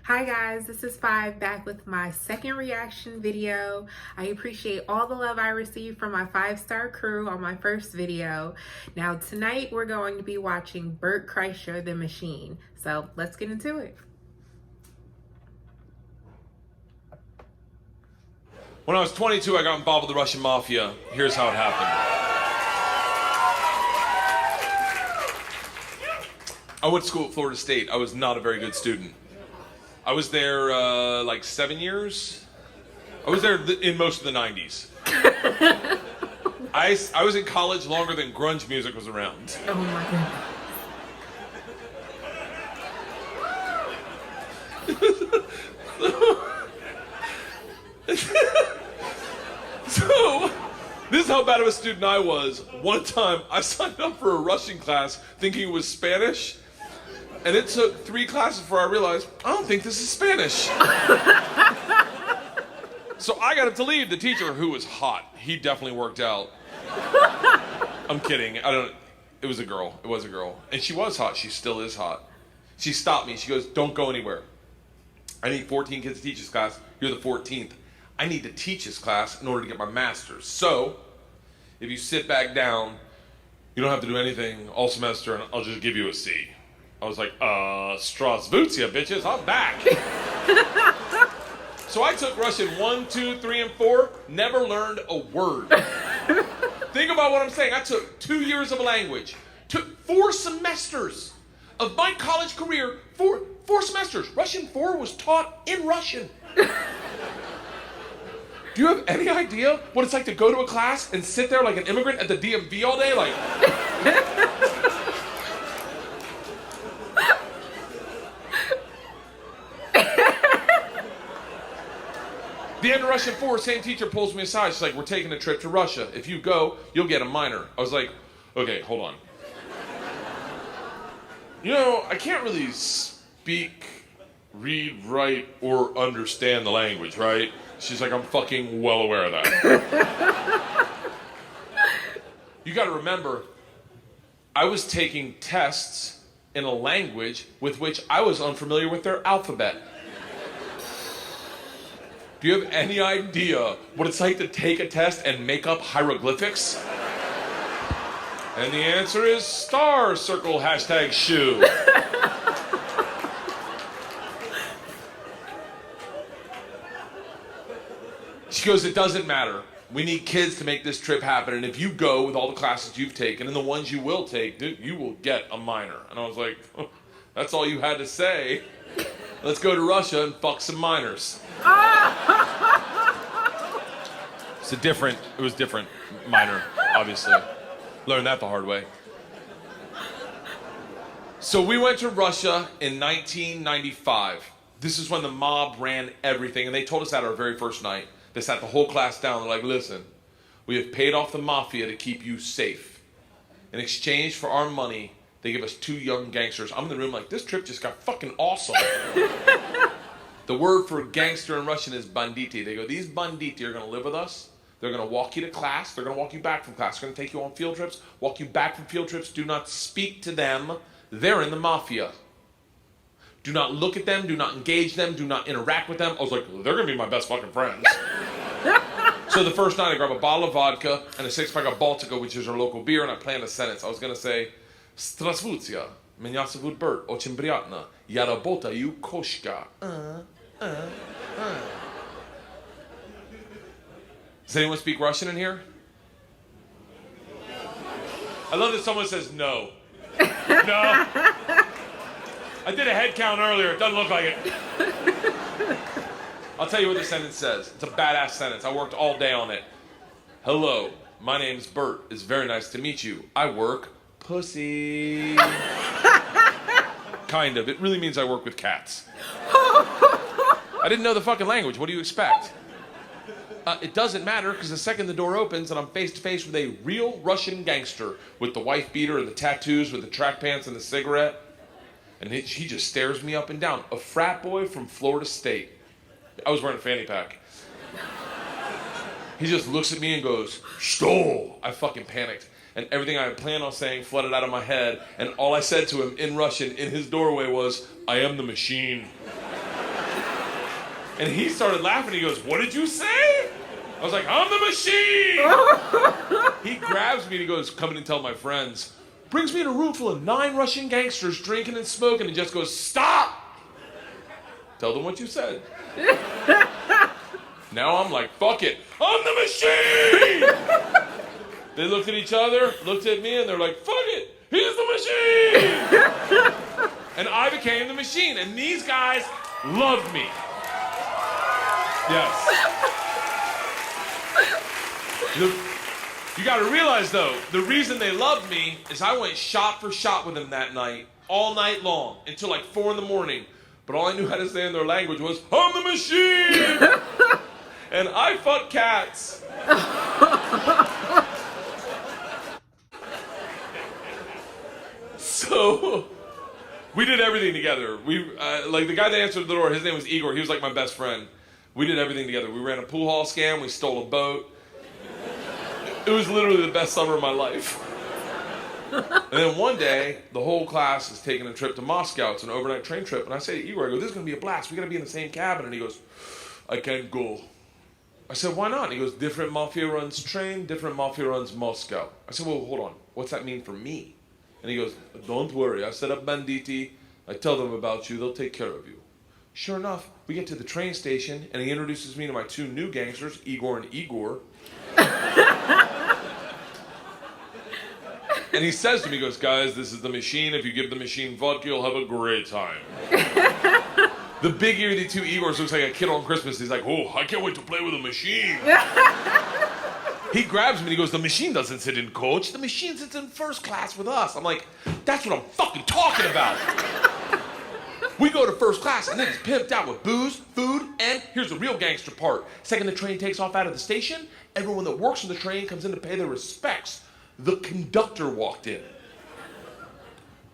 Hi guys, this is Five back with my second reaction video. I appreciate all the love I received from my 5-star crew on my first video. Now tonight we're going to be watching BERT KREISCHER, The Machine. So let's get into it. When I was 22, I got involved with the Russian Mafia. Here's how it happened. I went to school at Florida State. I was not a very good student. I was there like 7 years. I was there in most of the 90s. I was in college longer than grunge music was around. Oh my goodness. So, this is how bad of a student I was. One time, I signed up for a Russian class thinking it was Spanish. And it took 3 classes before I realized, I don't think this is Spanish. So I got up to leave. The teacher, who was hot, he definitely worked out. I'm kidding. It was a girl. It was a girl. And she was hot. She still is hot. She stopped me. She goes, don't go anywhere. I need 14 kids to teach this class. You're the 14th. I need to teach this class in order to get my master's. So, if you sit back down, you don't have to do anything all semester, and I'll just give you a C. I was like, Strasvutia, bitches, I'm back. So I took Russian 1, 2, 3, and 4, never learned a word. Think about what I'm saying. I took 2 years of a language, took 4 semesters of my college career, 4 semesters. Russian 4 was taught in Russian. Do you have any idea what it's like to go to a class and sit there like an immigrant at the DMV all day? Like... The end of Russian 4, same teacher pulls me aside. She's like, we're taking a trip to Russia. If you go, you'll get a minor. I was like, okay, hold on. You know, I can't really speak, read, write, or understand the language, right? She's like, I'm fucking well aware of that. You gotta remember, I was taking tests in a language with which I was unfamiliar with their alphabet. Do you have any idea what it's like to take a test and make up hieroglyphics? And the answer is star, circle, hashtag shoe. She goes, it doesn't matter. We need kids to make this trip happen. And if you go with all the classes you've taken and the ones you will take, dude, you will get a minor. And I was like, oh, that's all you had to say. Let's go to Russia and fuck some minors. It was different minor, obviously. Learned that the hard way. So we went to Russia in 1995. This is when the mob ran everything, and they told us that our very first night. They sat the whole class down. They're like, listen, we have paid off the Mafia to keep you safe. In exchange for our money, they give us 2 young gangsters. I'm in the room like, this trip just got fucking awesome. The word for gangster in Russian is banditi. They go, these banditi are going to live with us. They're going to walk you to class. They're going to walk you back from class. They're going to take you on field trips, walk you back from field trips. Do not speak to them. They're in the Mafia. Do not look at them. Do not engage them. Do not interact with them. I was like, they're going to be my best fucking friends. So the first night I grab a bottle of vodka and a 6-pack of Baltica, which is our local beer, and I planned a sentence. I was going to say, Strasvutia, меня зовут Bert, очень приятно. Я работаю кошка. Does anyone speak Russian in here? I love that someone says no. No. I did a head count earlier. It doesn't look like it. I'll tell you what the sentence says. It's a badass sentence. I worked all day on it. Hello, my name's Bert. It's very nice to meet you. I work pussy. Kind of. It really means I work with cats. I didn't know the fucking language. What do you expect? It doesn't matter, because the second the door opens and I'm face to face with a real Russian gangster with the wife beater and the tattoos with the track pants and the cigarette, and he just stares me up and down. A frat boy from Florida State. I was wearing a fanny pack. He just looks at me and goes, "Stole." I fucking panicked. And everything I had planned on saying flooded out of my head. And all I said to him in Russian in his doorway was, "I am the machine." And he started laughing. He goes, "What did you say?" I was like, "I'm the machine." He grabs me and he goes, "Come in and tell my friends." Brings me in a room full of 9 Russian gangsters drinking and smoking and just goes, "Stop! Tell them what you said." Now I'm like, fuck it. I'm the machine! They looked at each other, looked at me, and they're like, fuck it! He's the machine! And I became the machine. And these guys loved me. Yes. You gotta realize, though, the reason they loved me is I went shot for shot with them that night, all night long, until like 4 in the morning. But all I knew how to say in their language was, "I'm the machine!" And I fuck cats. So we did everything together. We like the guy that answered the door, his name was Igor. He was like my best friend. We did everything together. We ran a pool hall scam. We stole a boat. It was literally the best summer of my life. And then one day, the whole class is taking a trip to Moscow. It's an overnight train trip. And I say to Igor, I go, "This is going to be a blast. We're going to be in the same cabin." And he goes, "I can't go." I said, "Why not?" And he goes, "Different mafia runs train, different mafia runs Moscow." I said, "Well, hold on. What's that mean for me?" And he goes, "Don't worry. I set up banditi. I tell them about you. They'll take care of you." Sure enough, we get to the train station, and he introduces me to my 2 new gangsters, Igor and Igor. And he says to me, he goes, "Guys, this is the machine. If you give the machine vodka, you'll have a great time." The big ear of the 2 Igors looks like a kid on Christmas. He's like, "Oh, I can't wait to play with a machine." He grabs me and he goes, "The machine doesn't sit in coach. The machine sits in first class with us." I'm like, "That's what I'm fucking talking about." We go to first class and then it's pimped out with booze, food, and here's the real gangster part. Second the train takes off out of the station, everyone that works on the train comes in to pay their respects. The conductor walked in,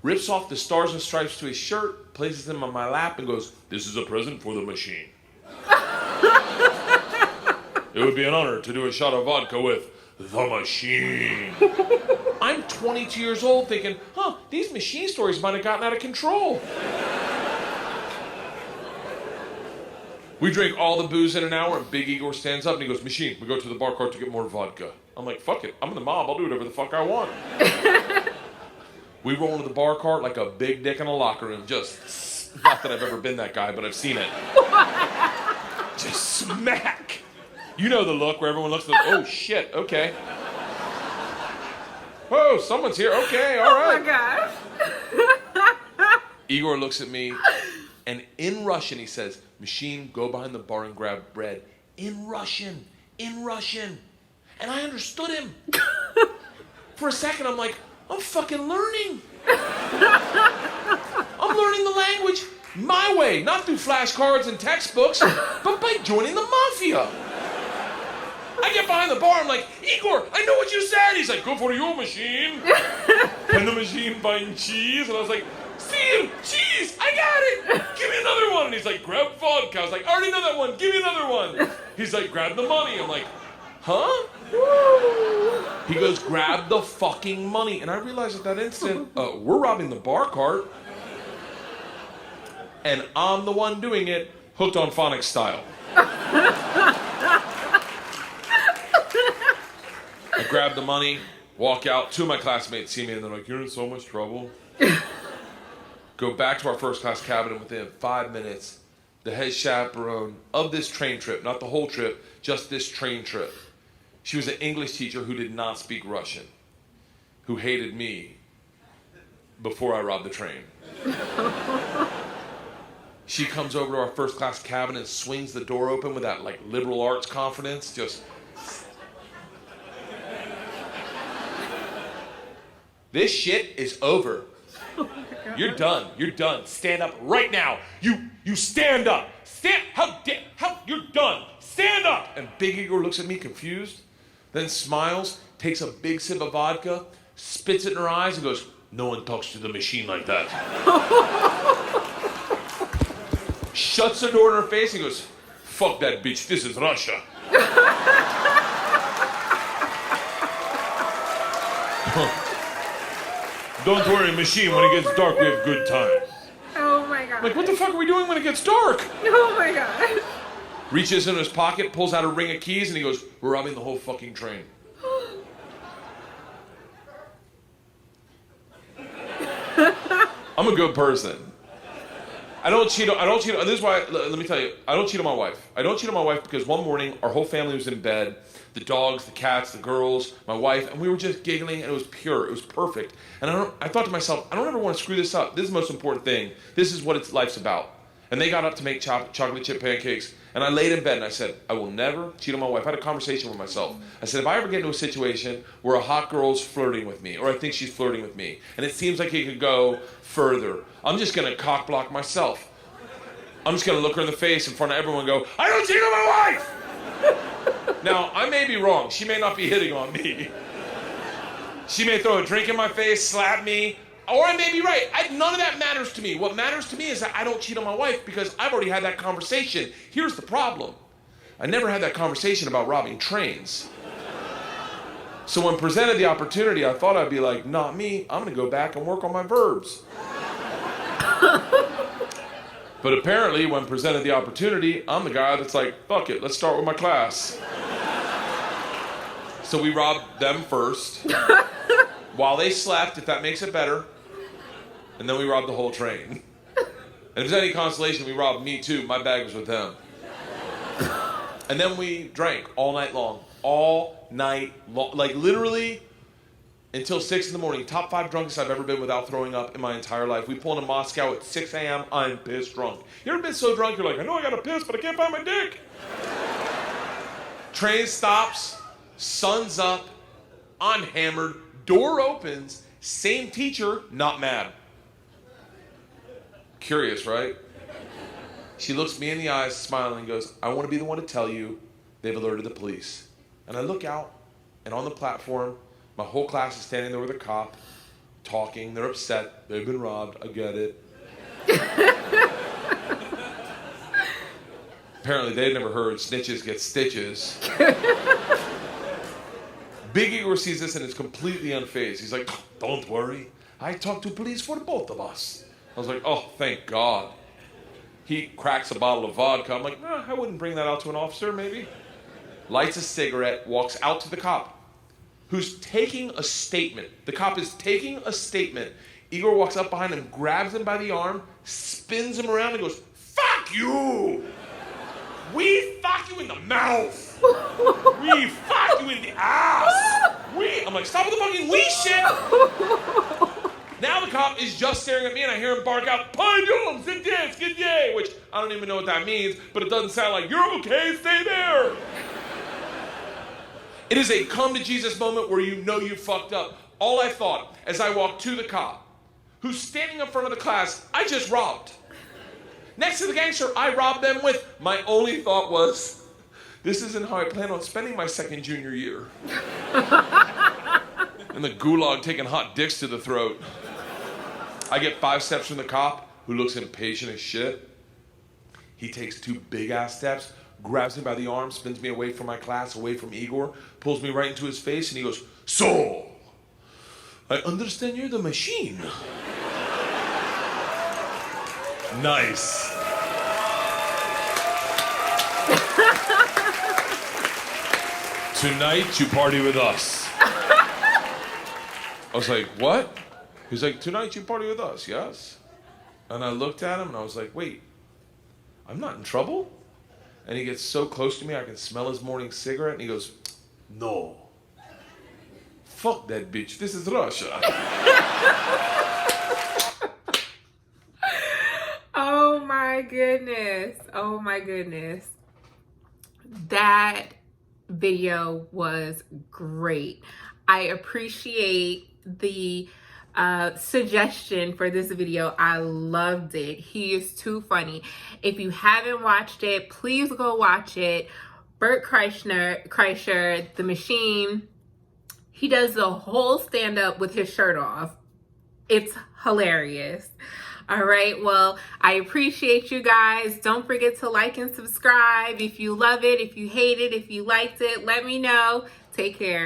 rips off the stars and stripes to his shirt, places them on my lap, and goes, "This is a present for the machine. It would be an honor to do a shot of vodka with the machine." I'm 22 years old thinking, these machine stories might have gotten out of control. We drink all the booze in an hour, and Big Igor stands up and he goes, "Machine, we go to the bar cart to get more vodka." I'm like, fuck it, I'm in the mob, I'll do whatever the fuck I want. We roll into the bar cart like a big dick in a locker room, just, not that I've ever been that guy, but I've seen it. Just smack. You know the look where everyone looks like, "Oh shit, okay. Oh, someone's here, okay, all right." Oh my gosh. Igor looks at me, and in Russian he says, "Machine, go behind the bar and grab bread." In Russian. And I understood him. For a second, I'm like, I'm fucking learning. I'm learning the language my way, not through flashcards and textbooks, but by joining the Mafia. I get behind the bar, I'm like, "Igor, I know what you said." He's like, "Go for you, machine." And the machine find cheese, and I was like, "See, cheese, I got it. Give me another one." And he's like, "Grab vodka." I was like, "I already know that one, give me another one." He's like, "Grab the money." I'm like, "Huh?" He goes, "Grab the fucking money." And I realized at that instant, we're robbing the bar cart. And I'm the one doing it, hooked on phonics style. I grab the money, walk out. 2 of my classmates see me and they're like, "You're in so much trouble." Go back to our first class cabin, and within 5 minutes, the head chaperone of this train trip, not the whole trip, just this train trip, she was an English teacher who did not speak Russian, who hated me before I robbed the train. She comes over to our first class cabin and swings the door open with that like liberal arts confidence, just... "This shit is over. You're done. You're done. Stand up right now. You stand up. You're done. Stand up." And Big Igor looks at me confused, then smiles, takes a big sip of vodka, spits it in her eyes, and goes, "No one talks to the machine like that." Shuts the door in her face and goes, "Fuck that bitch. This is Russia." "Don't worry, machine. When it gets dark, we have good times." Oh my god. Like, what the fuck are we doing when it gets dark? Oh my god. reaches into his pocket, pulls out a ring of keys, and he goes, "We're robbing the whole fucking train." I'm a good person. I don't cheat. This is why. Let me tell you. I don't cheat on my wife. I don't cheat on my wife because one morning our whole family was in bed. The dogs, the cats, the girls, my wife, and we were just giggling, and it was pure. It was perfect. And I thought to myself, I don't ever want to screw this up. This is the most important thing. This is what life's about. And they got up to make chocolate chip pancakes, and I laid in bed and I said, I will never cheat on my wife. I had a conversation with myself. I said, if I ever get into a situation where a hot girl's flirting with me, or I think she's flirting with me, and it seems like it could go further, I'm just going to cock block myself. I'm just going to look her in the face in front of everyone and go, I don't cheat on my wife! Now, I may be wrong. She may not be hitting on me. She may throw a drink in my face, slap me, or I may be right. None of that matters to me. What matters to me is that I don't cheat on my wife because I've already had that conversation. Here's the problem. I never had that conversation about robbing trains. So when presented the opportunity, I thought I'd be like, not me. I'm going to go back and work on my verbs. But apparently, when presented the opportunity, I'm the guy that's like, fuck it, let's start with my class. So we robbed them first, while they slept, if that makes it better, and then we robbed the whole train. And if there's any consolation, we robbed me too. My bag was with them. And then we drank all night long. All night long. Like literally until 6 in the morning. Top 5 drunkest I've ever been without throwing up in my entire life. We pull into Moscow at 6 a.m. I'm pissed drunk. You ever been so drunk you're like, I know I gotta piss, but I can't find my dick? Train stops, sun's up, I'm hammered, door opens, same teacher, not mad. Curious, right? She looks me in the eyes, smiling, and goes, I want to be the one to tell you they've alerted the police. And I look out, and on the platform, my whole class is standing there with a cop, talking. They're upset. They've been robbed. I get it. Apparently, they'd never heard snitches get stitches. Big Igor sees this and is completely unfazed. He's like, don't worry. I talked to police for both of us. I was like, oh, thank God. He cracks a bottle of vodka. I'm like, I wouldn't bring that out to an officer, maybe. Lights a cigarette, walks out to the cop, who's taking a statement. The cop is taking a statement. Igor walks up behind him, grabs him by the arm, spins him around, and goes, fuck you! We fuck you in the mouth! We fuck you in the ass! I'm like, stop with the fucking we shit! Now the cop is just staring at me and I hear him bark out, Pardon, skidye, which I don't even know what that means, but it doesn't sound like, you're okay, stay there. It is a come to Jesus moment where you know you fucked up. All I thought as I walked to the cop, who's standing in front of the class I just robbed. Next to the gangster I robbed them with, my only thought was, this isn't how I plan on spending my second junior year. In the gulag taking hot dicks to the throat. I get 5 steps from the cop, who looks impatient as shit. He takes 2 big-ass steps, grabs me by the arm, spins me away from my class, away from Igor, pulls me right into his face, and he goes, so, I understand you're the machine. Nice. Tonight you party with us. I was like, what? He's like, tonight you party with us, yes? And I looked at him and I was like, wait, I'm not in trouble? And he gets so close to me I can smell his morning cigarette and he goes, no. Fuck that bitch, this is Russia. Oh my goodness. Oh my goodness. That video was great. I appreciate the suggestion for this video. I loved it. He is too funny. If you haven't watched it, please go watch it. BERT KREISCHER, the machine. He does the whole stand-up with his shirt off. It's hilarious. All right, well, I appreciate you guys. Don't forget to like and subscribe. If you love it, if you hate it, if you liked it, let me know. Take care.